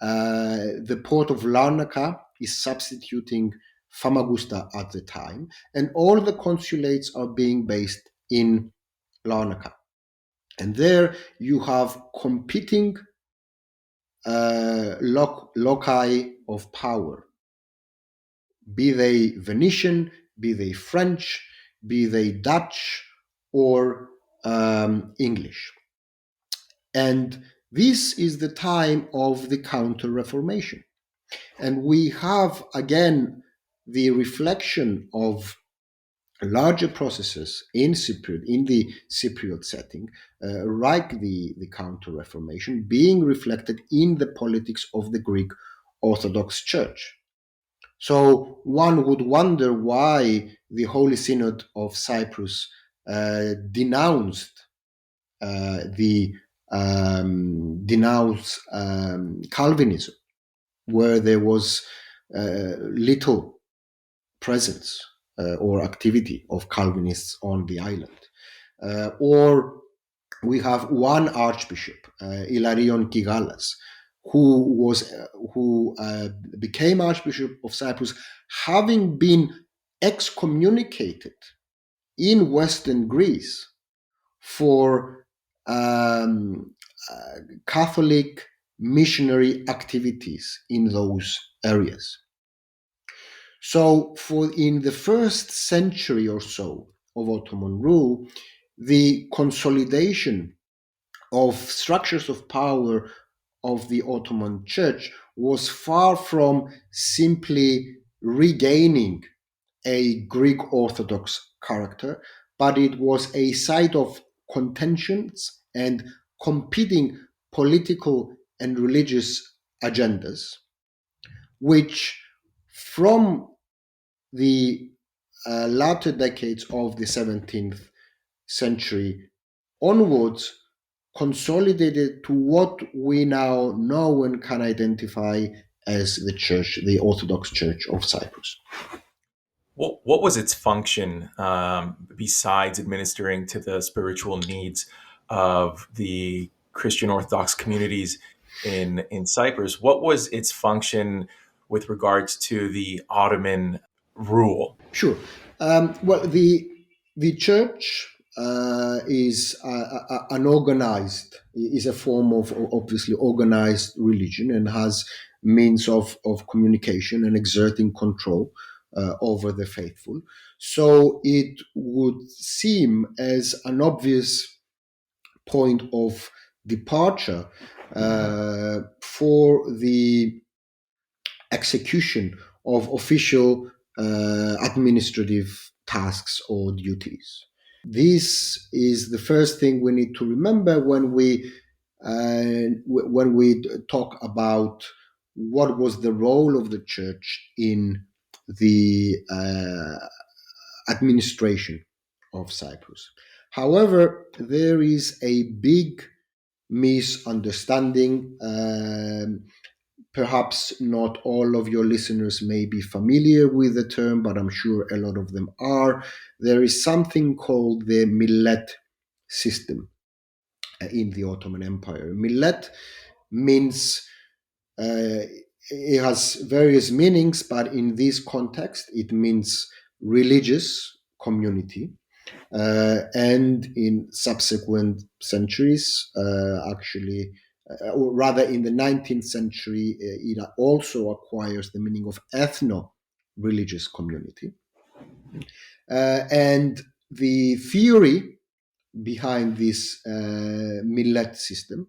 The port of Larnaca is substituting Famagusta at the time, and all the consulates are being based in Larnaca. And there you have competing loci of power, be they Venetian, be they French, be they Dutch, or English. And this is the time of the Counter-Reformation. And we have, again, the reflection of larger processes in the Cypriot setting, like the Counter-Reformation, being reflected in the politics of the Greek Orthodox Church. So one would wonder why the Holy Synod of Cyprus denounced Calvinism, where there was little presence or activity of Calvinists on the island. Or we have one archbishop, Hilarion Kigalas, who became Archbishop of Cyprus, having been excommunicated in Western Greece for Catholic missionary activities in those areas. So, in the first century or so of Ottoman rule, the consolidation of structures of power of the Ottoman Church was far from simply regaining a Greek Orthodox character, but it was a site of contentions and competing political and religious agendas, which from the latter decades of the 17th century onwards consolidated to what we now know and can identify as the Orthodox Church of Cyprus. What was its function besides administering to the spiritual needs of the Christian Orthodox communities in Cyprus? What was its function with regards to the Ottoman rule? Sure. Well, the church is a form of obviously organized religion and has means of communication and exerting control over the faithful. So it would seem as an obvious point of departure for the execution of official administrative tasks or duties. This is the first thing we need to remember when we talk about what was the role of the church in the administration of Cyprus. However, there is a big misunderstanding. Perhaps not all of your listeners may be familiar with the term, but I'm sure a lot of them are. There is something called the millet system in the Ottoman Empire. Millet means, it has various meanings, but in this context, it means religious community. And in subsequent centuries, or rather in the 19th century, it also acquires the meaning of ethno-religious community. And the theory behind this millet system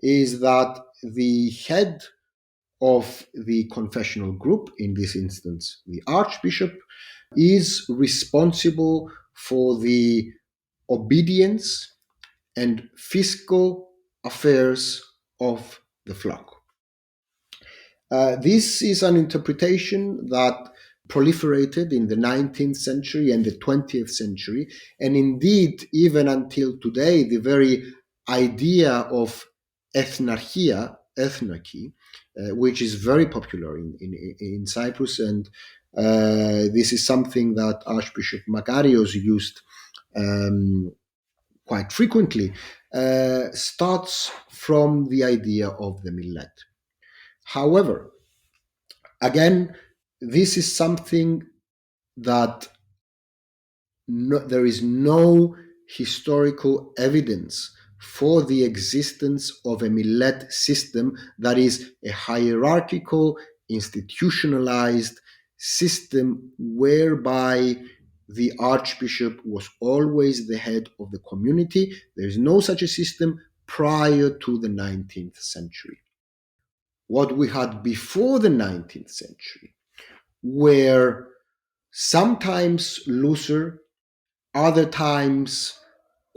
is that the head of the confessional group, in this instance the archbishop, is responsible for the obedience and fiscal affairs of the flock. This is an interpretation that proliferated in the 19th century and the 20th century, and indeed, even until today, the very idea of ethnarchy, which is very popular in Cyprus, and this is something that Archbishop Makarios used quite frequently, starts from the idea of the millet. However, again, this is something that there is no historical evidence for the existence of a millet system that is a hierarchical, institutionalized system whereby the archbishop was always the head of the community. There is no such a system prior to the 19th century. What we had before the 19th century were sometimes looser, other times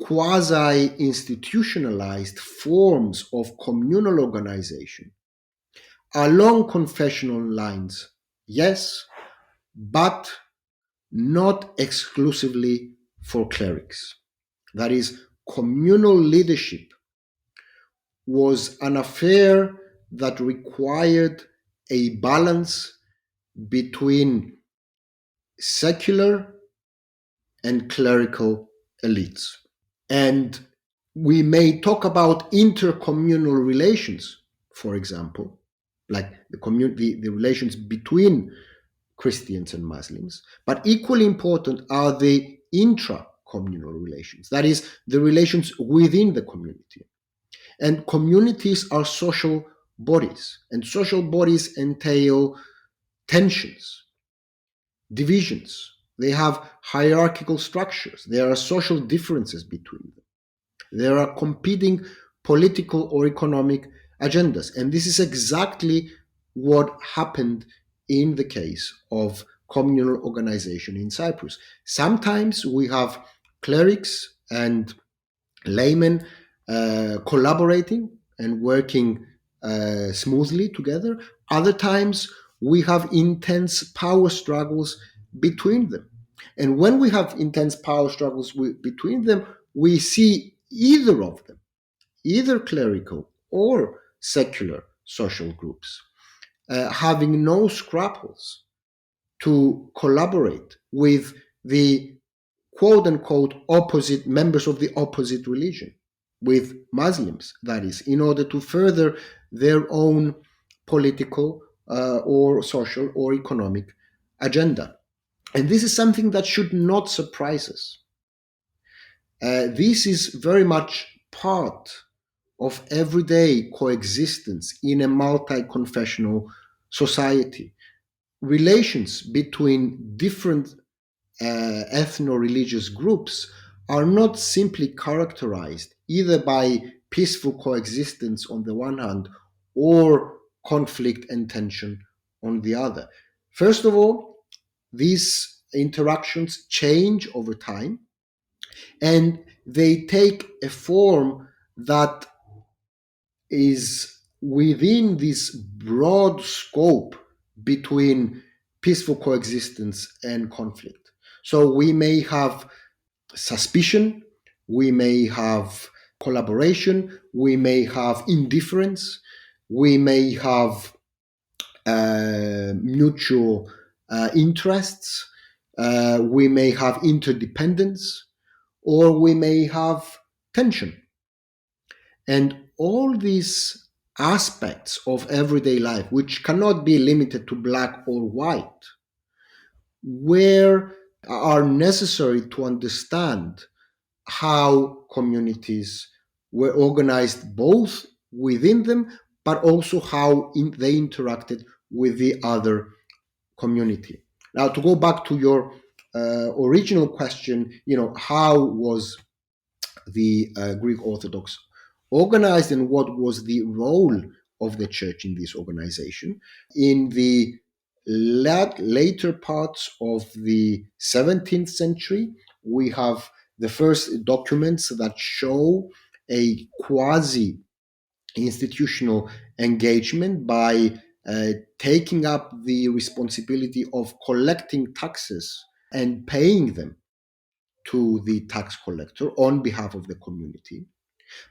quasi-institutionalized forms of communal organization along confessional lines, yes, but not exclusively for clerics. That is, communal leadership was an affair that required a balance between secular and clerical elites. And we may talk about intercommunal relations, for example, like the relations between Christians and Muslims, but equally important are the intra-communal relations, that is, the relations within the community. And communities are social bodies, and social bodies entail tensions, divisions. They have hierarchical structures. There are social differences between them. There are competing political or economic agendas. And this is exactly what happened in the case of communal organization in Cyprus. Sometimes we have clerics and laymen collaborating and working smoothly together. Other times we have intense power struggles between them. And when we have intense power struggles between them, we see either of them, either clerical or secular social groups, having no scruples to collaborate with the quote unquote opposite members of the opposite religion, with Muslims, that is, in order to further their own political or social or economic agenda. And this is something that should not surprise us. This is very much part of everyday coexistence in a multi-confessional society. Relations between different ethno-religious groups are not simply characterized either by peaceful coexistence on the one hand or conflict and tension on the other. First of all, these interactions change over time and they take a form that is within this broad scope between peaceful coexistence and conflict. So we may have suspicion, we may have collaboration, we may have indifference, we may have mutual interests, we may have interdependence, or we may have tension. And all these aspects of everyday life, which cannot be limited to black or white, where are necessary to understand how communities were organized both within them, but also how they interacted with the other community. Now, to go back to your original question, how was the Greek Orthodox organized and what was the role of the church in this organization? In the later parts of the 17th century, we have the first documents that show a quasi institutional engagement by taking up the responsibility of collecting taxes and paying them to the tax collector on behalf of the community.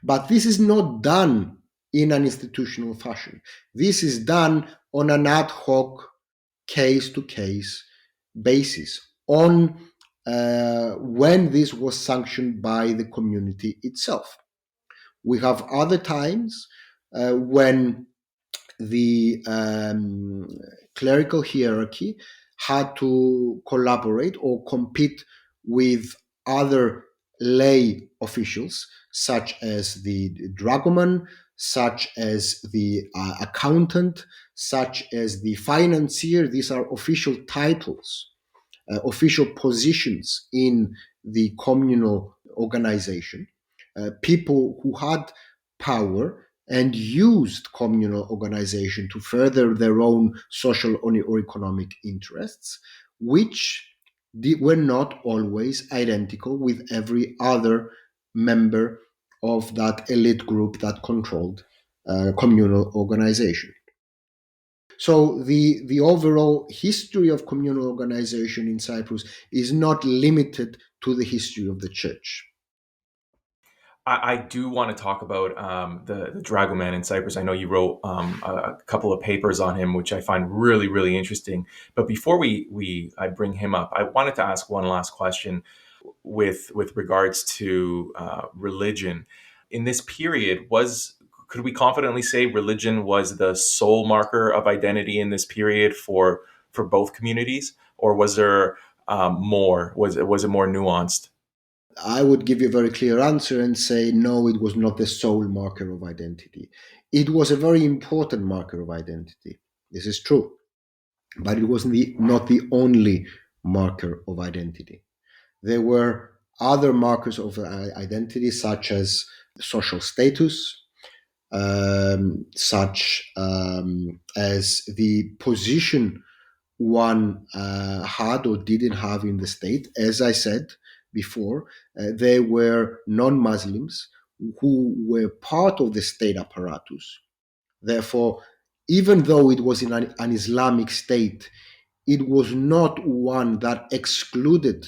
But this is not done in an institutional fashion. This is done on an ad hoc, case-to-case basis on when this was sanctioned by the community itself. We have other times when the clerical hierarchy had to collaborate or compete with other lay officials, such as the dragoman, such as the accountant, such as the financier. These are official titles, official positions in the communal organization. People who had power and used communal organization to further their own social or economic interests, which were not always identical with every other member of that elite group that controlled communal organization. So the overall history of communal organization in Cyprus is not limited to the history of the church. I do want to talk about the dragoman in Cyprus. I know you wrote a couple of papers on him, which I find really, really interesting. But before I bring him up, I wanted to ask one last question with regards to religion. In this period, could we confidently say religion was the sole marker of identity in this period for both communities, or was there more? Was it more nuanced? I would give you a very clear answer and say no, it was not the sole marker of identity. It was a very important marker of identity. This is true, but it was not the only marker of identity. There were other markers of identity, such as social status, such as the position one had or didn't have in the state. As I said before, there were non-Muslims who were part of the state apparatus. Therefore, even though it was in an Islamic state, it was not one that excluded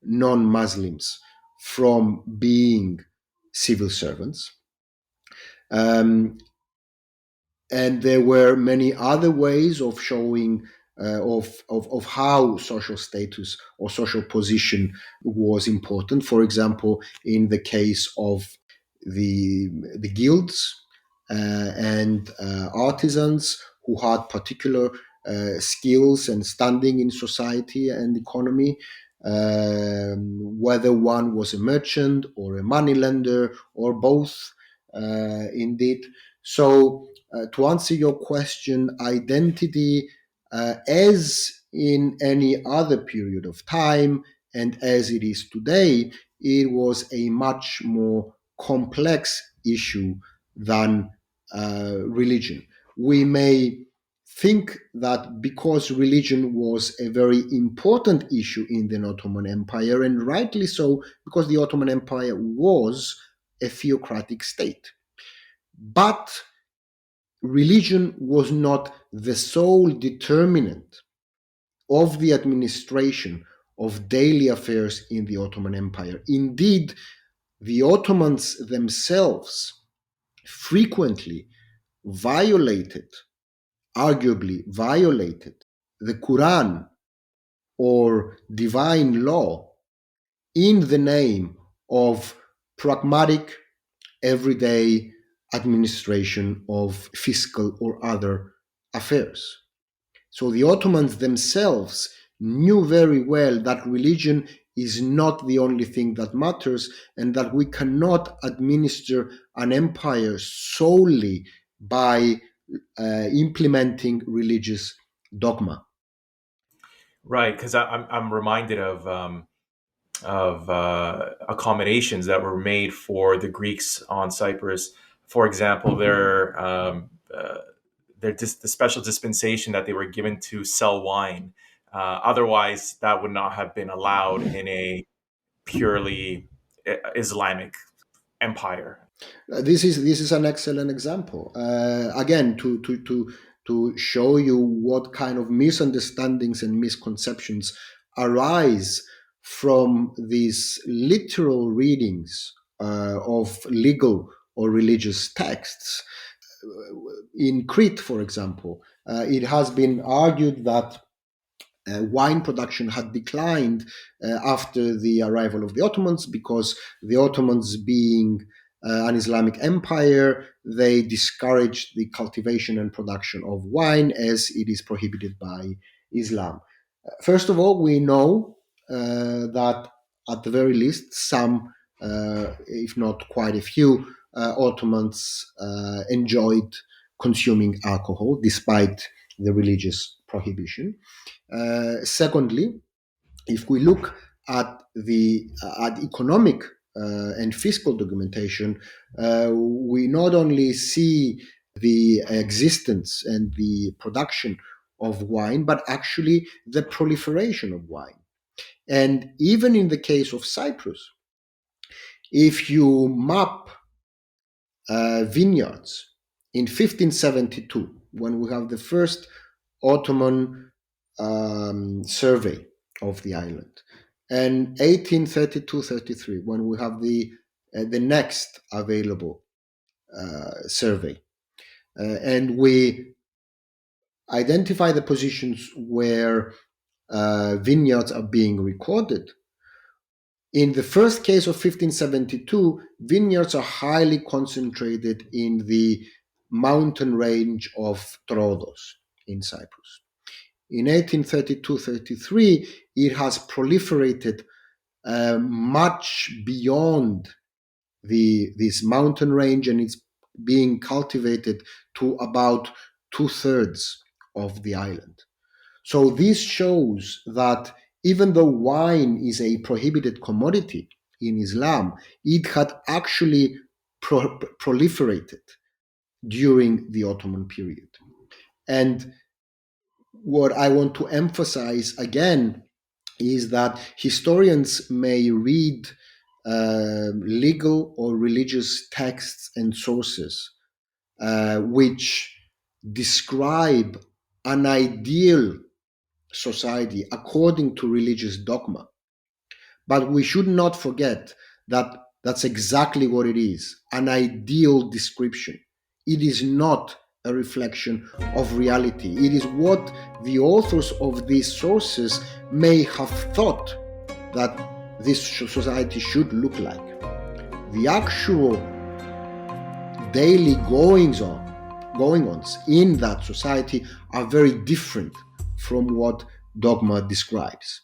non-Muslims from being civil servants. And there were many other ways of showing of how social status or social position was important. For example, in the case of the guilds and artisans who had particular skills and standing in society and economy, whether one was a merchant or a moneylender or both, indeed. So, to answer your question, identity, as in any other period of time and as it is today, it was a much more complex issue than religion. We may think that because religion was a very important issue in the Ottoman Empire, and rightly so, because the Ottoman Empire was a theocratic state. But religion was not the sole determinant of the administration of daily affairs in the Ottoman Empire. Indeed, the Ottomans themselves frequently arguably violated the Quran or divine law in the name of pragmatic, everyday administration of fiscal or other affairs. So the Ottomans themselves knew very well that religion is not the only thing that matters, and that we cannot administer an empire solely by implementing religious dogma. Right, because I'm reminded of accommodations that were made for the Greeks on Cyprus. For example, the special dispensation that they were given to sell wine. Otherwise, that would not have been allowed in a purely Islamic empire. This is an excellent example. Again, to show you what kind of misunderstandings and misconceptions arise from these literal readings of legal or religious texts. In Crete, for example, it has been argued that wine production had declined after the arrival of the Ottomans, because the Ottomans, being an Islamic empire, they discouraged the cultivation and production of wine as it is prohibited by Islam. First of all, we know that at the very least, some, if not quite a few, Ottomans enjoyed consuming alcohol despite the religious prohibition. Secondly, if we look at the economic and fiscal documentation, we not only see the existence and the production of wine, but actually the proliferation of wine. And even in the case of Cyprus, if you map vineyards in 1572, when we have the first Ottoman survey of the island, and 1832-33, when we have the next available survey, and we identify the positions where vineyards are being recorded. In the first case of 1572, vineyards are highly concentrated in the mountain range of Troodos in Cyprus. In 1832-33, it has proliferated much beyond this mountain range, and it's being cultivated to about 2/3 of the island. So this shows that even though wine is a prohibited commodity in Islam, it had actually proliferated during the Ottoman period. And what I want to emphasize again is that historians may read legal or religious texts and sources which describe an ideal society according to religious dogma. But we should not forget that that's exactly what it is, an ideal description. It is not a reflection of reality. It is what the authors of these sources may have thought that this society should look like. The actual daily goings-ons in that society are very different from what dogma describes.